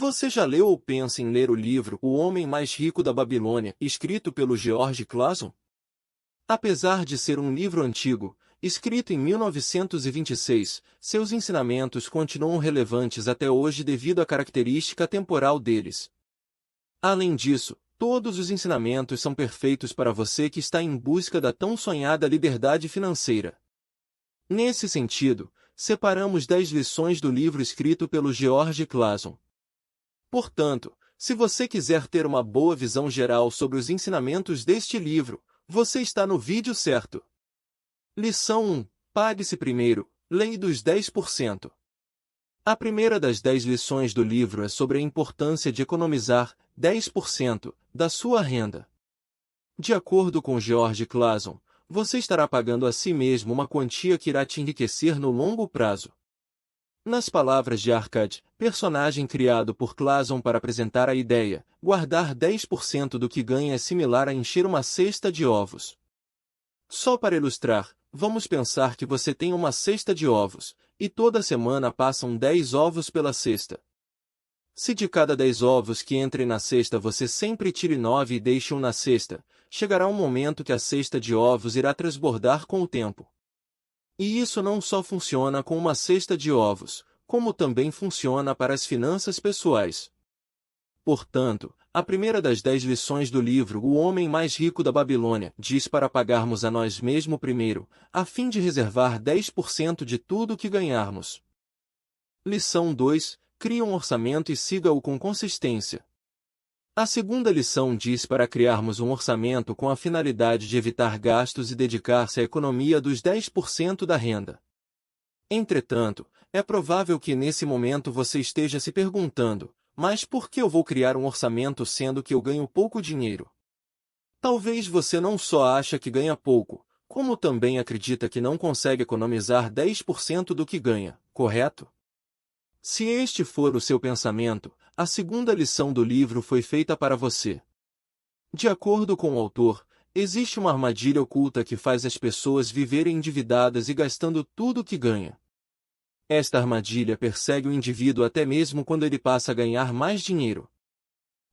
Você já leu ou pensa em ler o livro O Homem Mais Rico da Babilônia, escrito pelo George Clason? Apesar de ser um livro antigo, escrito em 1926, seus ensinamentos continuam relevantes até hoje devido à característica temporal deles. Além disso, todos os ensinamentos são perfeitos para você que está em busca da tão sonhada liberdade financeira. Nesse sentido, separamos 10 lições do livro escrito pelo George Clason. Portanto, se você quiser ter uma boa visão geral sobre os ensinamentos deste livro, você está no vídeo certo. Lição 1. Pague-se primeiro. Lei dos 10%. A primeira das 10 lições do livro é sobre a importância de economizar 10% da sua renda. De acordo com George Clason, você estará pagando a si mesmo uma quantia que irá te enriquecer no longo prazo. Nas palavras de Arcade, personagem criado por Clason para apresentar a ideia, guardar 10% do que ganha é similar a encher uma cesta de ovos. Só para ilustrar, vamos pensar que você tem uma cesta de ovos, e toda semana passam 10 ovos pela cesta. Se de cada 10 ovos que entrem na cesta você sempre tire 9 e deixe um na cesta, chegará um momento que a cesta de ovos irá transbordar com o tempo. E isso não só funciona com uma cesta de ovos, como também funciona para as finanças pessoais. Portanto, a primeira das 10 lições do livro O Homem Mais Rico da Babilônia diz para pagarmos a nós mesmos primeiro, a fim de reservar 10% de tudo o que ganharmos. Lição 2. Crie um orçamento e siga-o com consistência. A segunda lição diz para criarmos um orçamento com a finalidade de evitar gastos e dedicar-se à economia dos 10% da renda. Entretanto, é provável que nesse momento você esteja se perguntando, mas por que eu vou criar um orçamento sendo que eu ganho pouco dinheiro? Talvez você não só acha que ganha pouco, como também acredita que não consegue economizar 10% do que ganha, correto? Se este for o seu pensamento, a segunda lição do livro foi feita para você. De acordo com o autor, existe uma armadilha oculta que faz as pessoas viverem endividadas e gastando tudo o que ganha. Esta armadilha persegue o indivíduo até mesmo quando ele passa a ganhar mais dinheiro.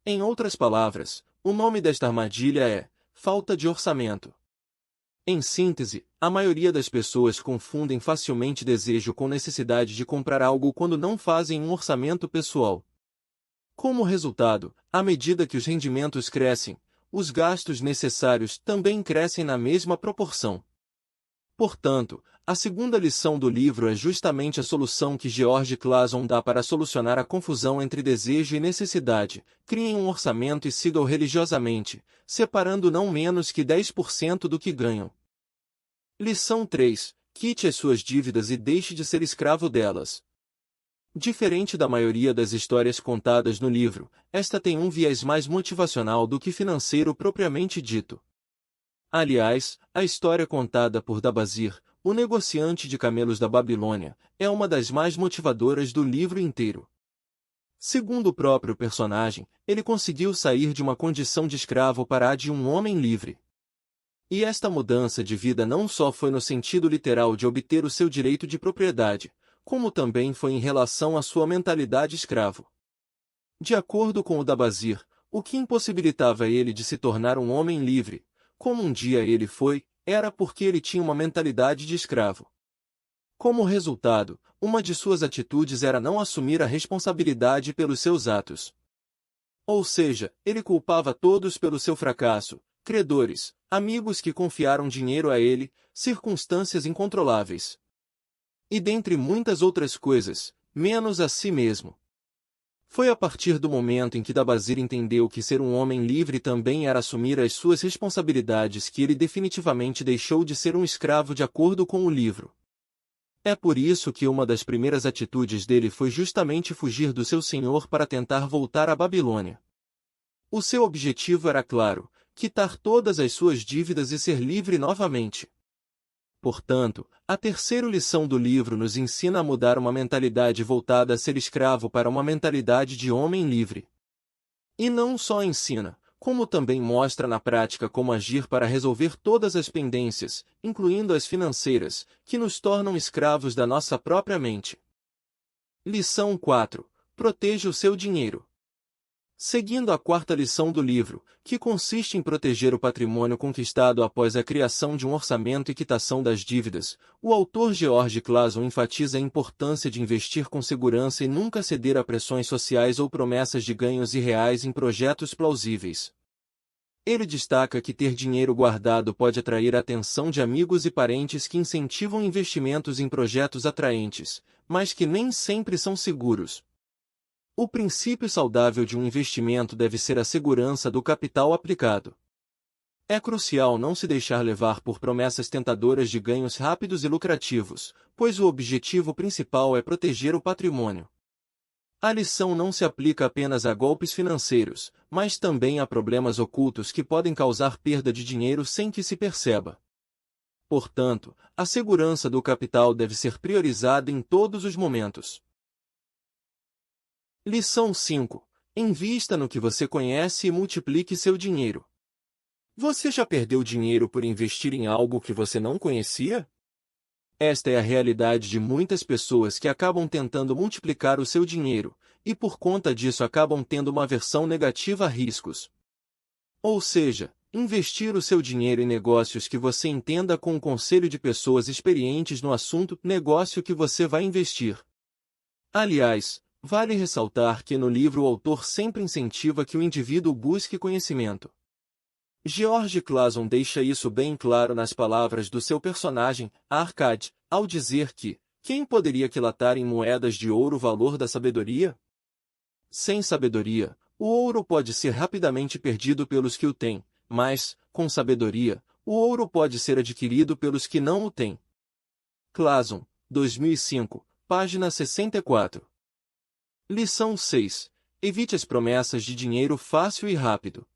Em outras palavras, o nome desta armadilha é falta de orçamento. Em síntese, a maioria das pessoas confundem facilmente desejo com necessidade de comprar algo quando não fazem um orçamento pessoal. Como resultado, à medida que os rendimentos crescem, os gastos necessários também crescem na mesma proporção. Portanto, a segunda lição do livro é justamente a solução que George Clason dá para solucionar a confusão entre desejo e necessidade. Criem um orçamento e sigam-o religiosamente, separando não menos que 10% do que ganham. Lição 3. Quite as suas dívidas e deixe de ser escravo delas. Diferente da maioria das histórias contadas no livro, esta tem um viés mais motivacional do que financeiro propriamente dito. Aliás, a história contada por Dabazir, o negociante de camelos da Babilônia, é uma das mais motivadoras do livro inteiro. Segundo o próprio personagem, ele conseguiu sair de uma condição de escravo para a de um homem livre. E esta mudança de vida não só foi no sentido literal de obter o seu direito de propriedade, como também foi em relação à sua mentalidade escravo. De acordo com o Dabazir, o que impossibilitava ele de se tornar um homem livre, como um dia ele foi, era porque ele tinha uma mentalidade de escravo. Como resultado, uma de suas atitudes era não assumir a responsabilidade pelos seus atos. Ou seja, ele culpava todos pelo seu fracasso, credores, amigos que confiaram dinheiro a ele, circunstâncias incontroláveis. E dentre muitas outras coisas, menos a si mesmo. Foi a partir do momento em que Dabazir entendeu que ser um homem livre também era assumir as suas responsabilidades que ele definitivamente deixou de ser um escravo de acordo com o livro. É por isso que uma das primeiras atitudes dele foi justamente fugir do seu senhor para tentar voltar à Babilônia. O seu objetivo era claro, quitar todas as suas dívidas e ser livre novamente. Portanto, a terceira lição do livro nos ensina a mudar uma mentalidade voltada a ser escravo para uma mentalidade de homem livre. E não só ensina, como também mostra na prática como agir para resolver todas as pendências, incluindo as financeiras, que nos tornam escravos da nossa própria mente. Lição 4. Proteja o seu dinheiro. Seguindo a quarta lição do livro, que consiste em proteger o patrimônio conquistado após a criação de um orçamento e quitação das dívidas, o autor George Clason enfatiza a importância de investir com segurança e nunca ceder a pressões sociais ou promessas de ganhos irreais em projetos plausíveis. Ele destaca que ter dinheiro guardado pode atrair a atenção de amigos e parentes que incentivam investimentos em projetos atraentes, mas que nem sempre são seguros. O princípio saudável de um investimento deve ser a segurança do capital aplicado. É crucial não se deixar levar por promessas tentadoras de ganhos rápidos e lucrativos, pois o objetivo principal é proteger o patrimônio. A lição não se aplica apenas a golpes financeiros, mas também a problemas ocultos que podem causar perda de dinheiro sem que se perceba. Portanto, a segurança do capital deve ser priorizada em todos os momentos. Lição 5. Invista no que você conhece e multiplique seu dinheiro. Você já perdeu dinheiro por investir em algo que você não conhecia? Esta é a realidade de muitas pessoas que acabam tentando multiplicar o seu dinheiro, e por conta disso acabam tendo uma aversão negativa a riscos. Ou seja, investir o seu dinheiro em negócios que você entenda com o conselho de pessoas experientes no assunto negócio que você vai investir. Aliás, vale ressaltar que no livro o autor sempre incentiva que o indivíduo busque conhecimento. George Clason deixa isso bem claro nas palavras do seu personagem, Arcade, ao dizer que, quem poderia quilatar em moedas de ouro o valor da sabedoria? Sem sabedoria, o ouro pode ser rapidamente perdido pelos que o têm, mas, com sabedoria, o ouro pode ser adquirido pelos que não o têm. Clason, 2005, página 64. Lição 6. Evite as promessas de dinheiro fácil e rápido.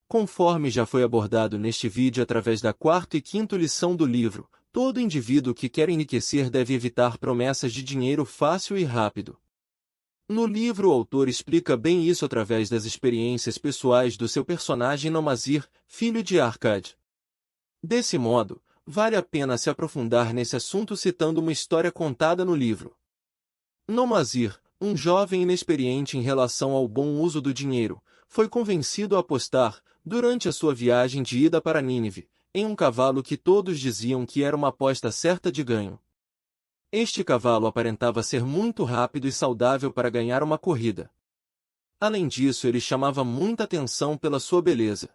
Conforme já foi abordado neste vídeo através da quarta e quinta lição do livro, todo indivíduo que quer enriquecer deve evitar promessas de dinheiro fácil e rápido. No livro o autor explica bem isso através das experiências pessoais do seu personagem Nomazir, filho de Arcade. Desse modo, vale a pena se aprofundar nesse assunto citando uma história contada no livro. Nomazir, um jovem inexperiente em relação ao bom uso do dinheiro, foi convencido a apostar, durante a sua viagem de ida para Nínive, em um cavalo que todos diziam que era uma aposta certa de ganho. Este cavalo aparentava ser muito rápido e saudável para ganhar uma corrida. Além disso, ele chamava muita atenção pela sua beleza.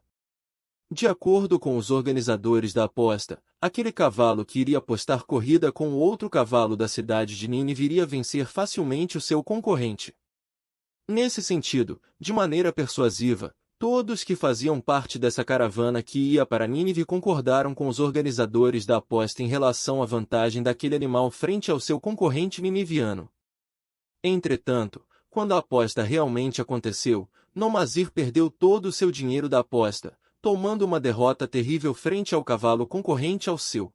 De acordo com os organizadores da aposta, aquele cavalo que iria apostar corrida com o outro cavalo da cidade de Nínive iria vencer facilmente o seu concorrente. Nesse sentido, de maneira persuasiva, todos que faziam parte dessa caravana que ia para Nínive concordaram com os organizadores da aposta em relação à vantagem daquele animal frente ao seu concorrente niniviano. Entretanto, quando a aposta realmente aconteceu, Nomazir perdeu todo o seu dinheiro da aposta, tomando uma derrota terrível frente ao cavalo concorrente ao seu.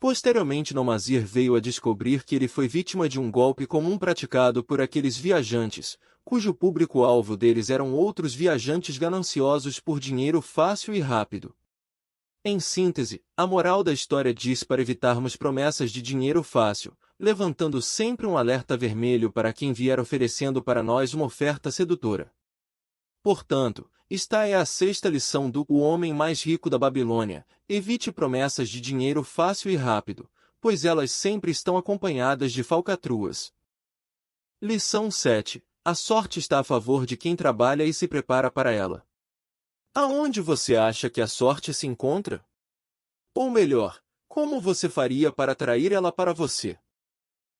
Posteriormente Nomazir veio a descobrir que ele foi vítima de um golpe comum praticado por aqueles viajantes, cujo público-alvo deles eram outros viajantes gananciosos por dinheiro fácil e rápido. Em síntese, a moral da história diz para evitarmos promessas de dinheiro fácil, levantando sempre um alerta vermelho para quem vier oferecendo para nós uma oferta sedutora. Portanto, esta é a sexta lição do O Homem Mais Rico da Babilônia: evite promessas de dinheiro fácil e rápido, pois elas sempre estão acompanhadas de falcatruas. Lição 7. A sorte está a favor de quem trabalha e se prepara para ela. Aonde você acha que a sorte se encontra? Ou melhor, como você faria para atrair ela para você?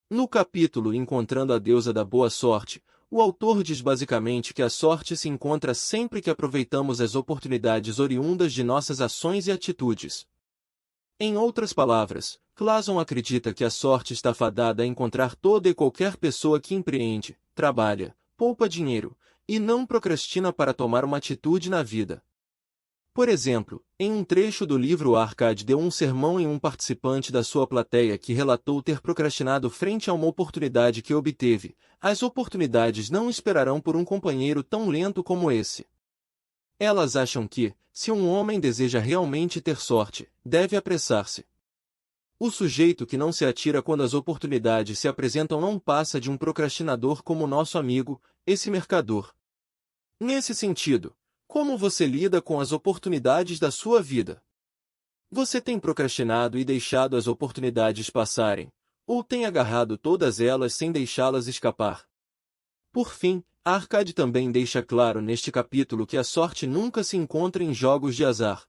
No capítulo Encontrando a Deusa da Boa Sorte, o autor diz basicamente que a sorte se encontra sempre que aproveitamos as oportunidades oriundas de nossas ações e atitudes. Em outras palavras, Clason acredita que a sorte está fadada a encontrar toda e qualquer pessoa que empreende, trabalha, poupa dinheiro, e não procrastina para tomar uma atitude na vida. Por exemplo, em um trecho do livro Arcade deu um sermão em um participante da sua plateia que relatou ter procrastinado frente a uma oportunidade que obteve. As oportunidades não esperarão por um companheiro tão lento como esse. Elas acham que, se um homem deseja realmente ter sorte, deve apressar-se. O sujeito que não se atira quando as oportunidades se apresentam não passa de um procrastinador como nosso amigo, esse mercador. Nesse sentido, como você lida com as oportunidades da sua vida? Você tem procrastinado e deixado as oportunidades passarem, ou tem agarrado todas elas sem deixá-las escapar? Por fim, a Arcade também deixa claro neste capítulo que a sorte nunca se encontra em jogos de azar.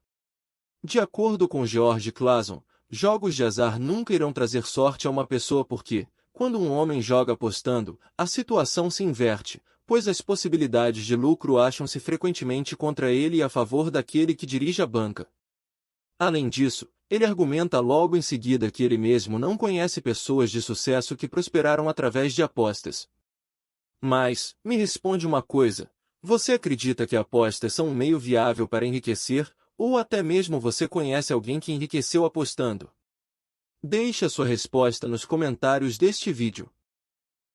De acordo com George Clason, jogos de azar nunca irão trazer sorte a uma pessoa porque, quando um homem joga apostando, a situação se inverte, pois as possibilidades de lucro acham-se frequentemente contra ele e a favor daquele que dirige a banca. Além disso, ele argumenta logo em seguida que ele mesmo não conhece pessoas de sucesso que prosperaram através de apostas. Mas, me responde uma coisa, você acredita que apostas são um meio viável para enriquecer, ou até mesmo você conhece alguém que enriqueceu apostando? Deixe a sua resposta nos comentários deste vídeo.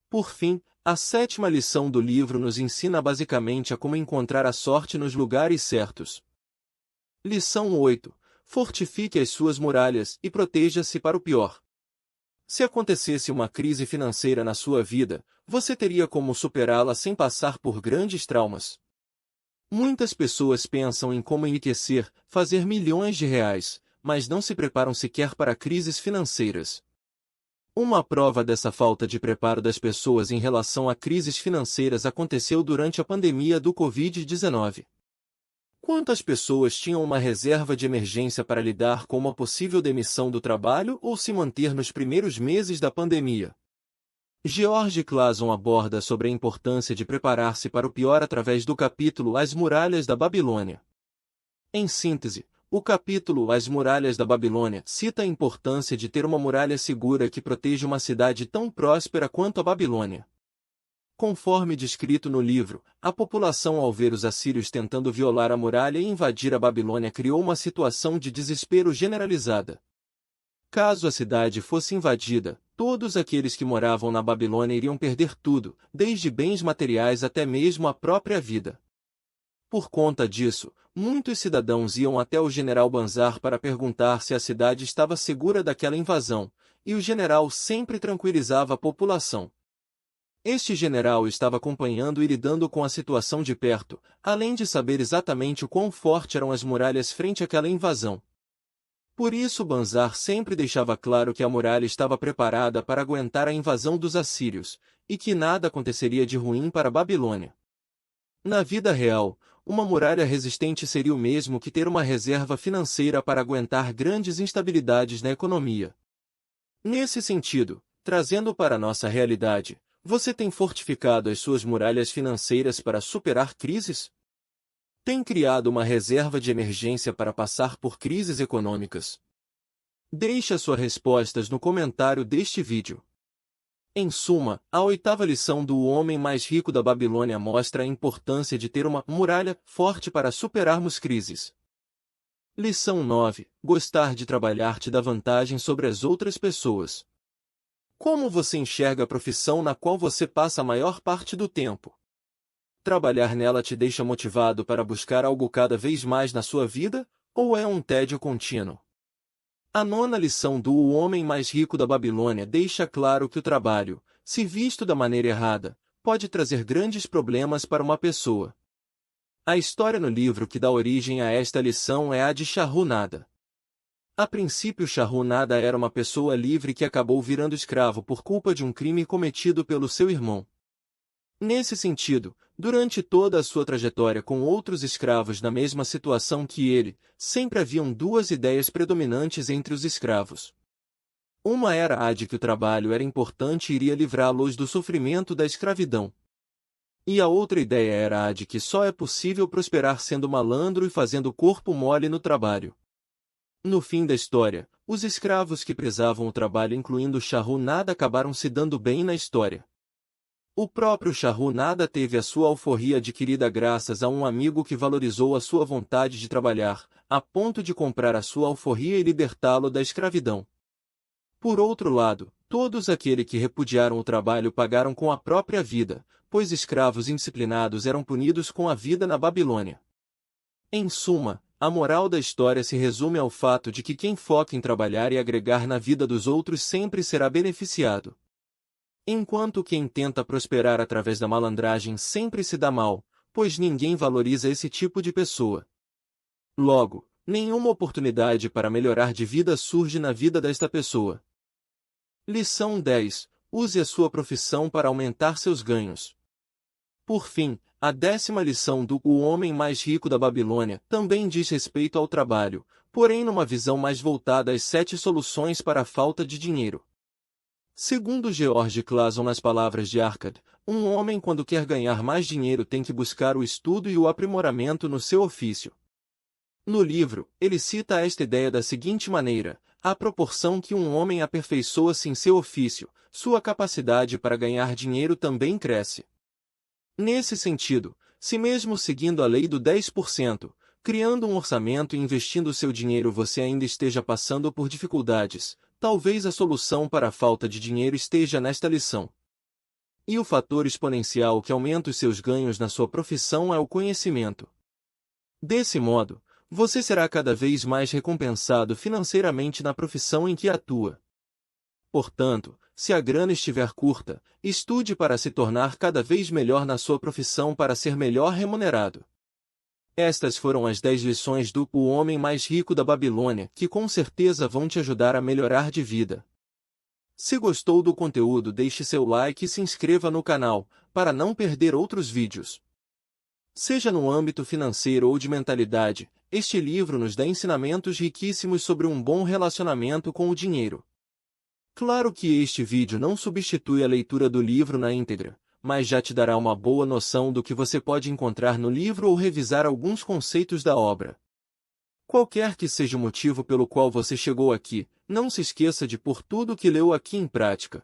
Por fim, a 7ª lição do livro nos ensina basicamente a como encontrar a sorte nos lugares certos. Lição 8. Fortifique as suas muralhas e proteja-se para o pior. Se acontecesse uma crise financeira na sua vida, você teria como superá-la sem passar por grandes traumas. Muitas pessoas pensam em como enriquecer, fazer milhões de reais, mas não se preparam sequer para crises financeiras. Uma prova dessa falta de preparo das pessoas em relação a crises financeiras aconteceu durante a pandemia do Covid-19. Quantas pessoas tinham uma reserva de emergência para lidar com uma possível demissão do trabalho ou se manter nos primeiros meses da pandemia? George Clason aborda sobre a importância de preparar-se para o pior através do capítulo As Muralhas da Babilônia. Em síntese, o capítulo As Muralhas da Babilônia cita a importância de ter uma muralha segura que proteja uma cidade tão próspera quanto a Babilônia. Conforme descrito no livro, a população ao ver os assírios tentando violar a muralha e invadir a Babilônia criou uma situação de desespero generalizada. Caso a cidade fosse invadida, todos aqueles que moravam na Babilônia iriam perder tudo, desde bens materiais até mesmo a própria vida. Por conta disso, muitos cidadãos iam até o general Banzar para perguntar se a cidade estava segura daquela invasão, e o general sempre tranquilizava a população. Este general estava acompanhando e lidando com a situação de perto, além de saber exatamente o quão forte eram as muralhas frente àquela invasão. Por isso Banzar sempre deixava claro que a muralha estava preparada para aguentar a invasão dos assírios, e que nada aconteceria de ruim para a Babilônia. Na vida real, uma muralha resistente seria o mesmo que ter uma reserva financeira para aguentar grandes instabilidades na economia. Nesse sentido, trazendo para a nossa realidade, você tem fortificado as suas muralhas financeiras para superar crises? Tem criado uma reserva de emergência para passar por crises econômicas? Deixe as suas respostas no comentário deste vídeo. Em suma, a 8ª lição do Homem Mais Rico da Babilônia mostra a importância de ter uma muralha forte para superarmos crises. Lição 9. Gostar de trabalhar te dá vantagem sobre as outras pessoas. Como você enxerga a profissão na qual você passa a maior parte do tempo? Trabalhar nela te deixa motivado para buscar algo cada vez mais na sua vida, ou é um tédio contínuo? A 9ª lição do O Homem Mais Rico da Babilônia deixa claro que o trabalho, se visto da maneira errada, pode trazer grandes problemas para uma pessoa. A história no livro que dá origem a esta lição é a de Shahrunada. A princípio Shahrunada era uma pessoa livre que acabou virando escravo por culpa de um crime cometido pelo seu irmão. Nesse sentido, durante toda a sua trajetória com outros escravos na mesma situação que ele, sempre haviam duas ideias predominantes entre os escravos. Uma era a de que o trabalho era importante e iria livrá-los do sofrimento da escravidão. E a outra ideia era a de que só é possível prosperar sendo malandro e fazendo corpo mole no trabalho. No fim da história, os escravos que prezavam o trabalho incluindo Shahrunada acabaram se dando bem na história. O próprio Shahrunada teve a sua alforria adquirida graças a um amigo que valorizou a sua vontade de trabalhar, a ponto de comprar a sua alforria e libertá-lo da escravidão. Por outro lado, todos aqueles que repudiaram o trabalho pagaram com a própria vida, pois escravos indisciplinados eram punidos com a vida na Babilônia. Em suma, a moral da história se resume ao fato de que quem foca em trabalhar e agregar na vida dos outros sempre será beneficiado. Enquanto quem tenta prosperar através da malandragem sempre se dá mal, pois ninguém valoriza esse tipo de pessoa. Logo, nenhuma oportunidade para melhorar de vida surge na vida desta pessoa. Lição 10. Use a sua profissão para aumentar seus ganhos. Por fim, a 10ª lição do O Homem Mais Rico da Babilônia também diz respeito ao trabalho, porém numa visão mais voltada às 7 soluções para a falta de dinheiro. Segundo George Clason nas palavras de Arcad, um homem quando quer ganhar mais dinheiro tem que buscar o estudo e o aprimoramento no seu ofício. No livro, ele cita esta ideia da seguinte maneira: à proporção que um homem aperfeiçoa-se em seu ofício, sua capacidade para ganhar dinheiro também cresce. Nesse sentido, se mesmo seguindo a lei do 10%, criando um orçamento e investindo seu dinheiro você ainda esteja passando por dificuldades, talvez a solução para a falta de dinheiro esteja nesta lição. E o fator exponencial que aumenta os seus ganhos na sua profissão é o conhecimento. Desse modo, você será cada vez mais recompensado financeiramente na profissão em que atua. Portanto, se a grana estiver curta, estude para se tornar cada vez melhor na sua profissão para ser melhor remunerado. Estas foram as 10 lições do O Homem Mais Rico da Babilônia, que com certeza vão te ajudar a melhorar de vida. Se gostou do conteúdo, deixe seu like e se inscreva no canal, para não perder outros vídeos. Seja no âmbito financeiro ou de mentalidade, este livro nos dá ensinamentos riquíssimos sobre um bom relacionamento com o dinheiro. Claro que este vídeo não substitui a leitura do livro na íntegra, mas já te dará uma boa noção do que você pode encontrar no livro ou revisar alguns conceitos da obra. Qualquer que seja o motivo pelo qual você chegou aqui, não se esqueça de pôr tudo o que leu aqui em prática.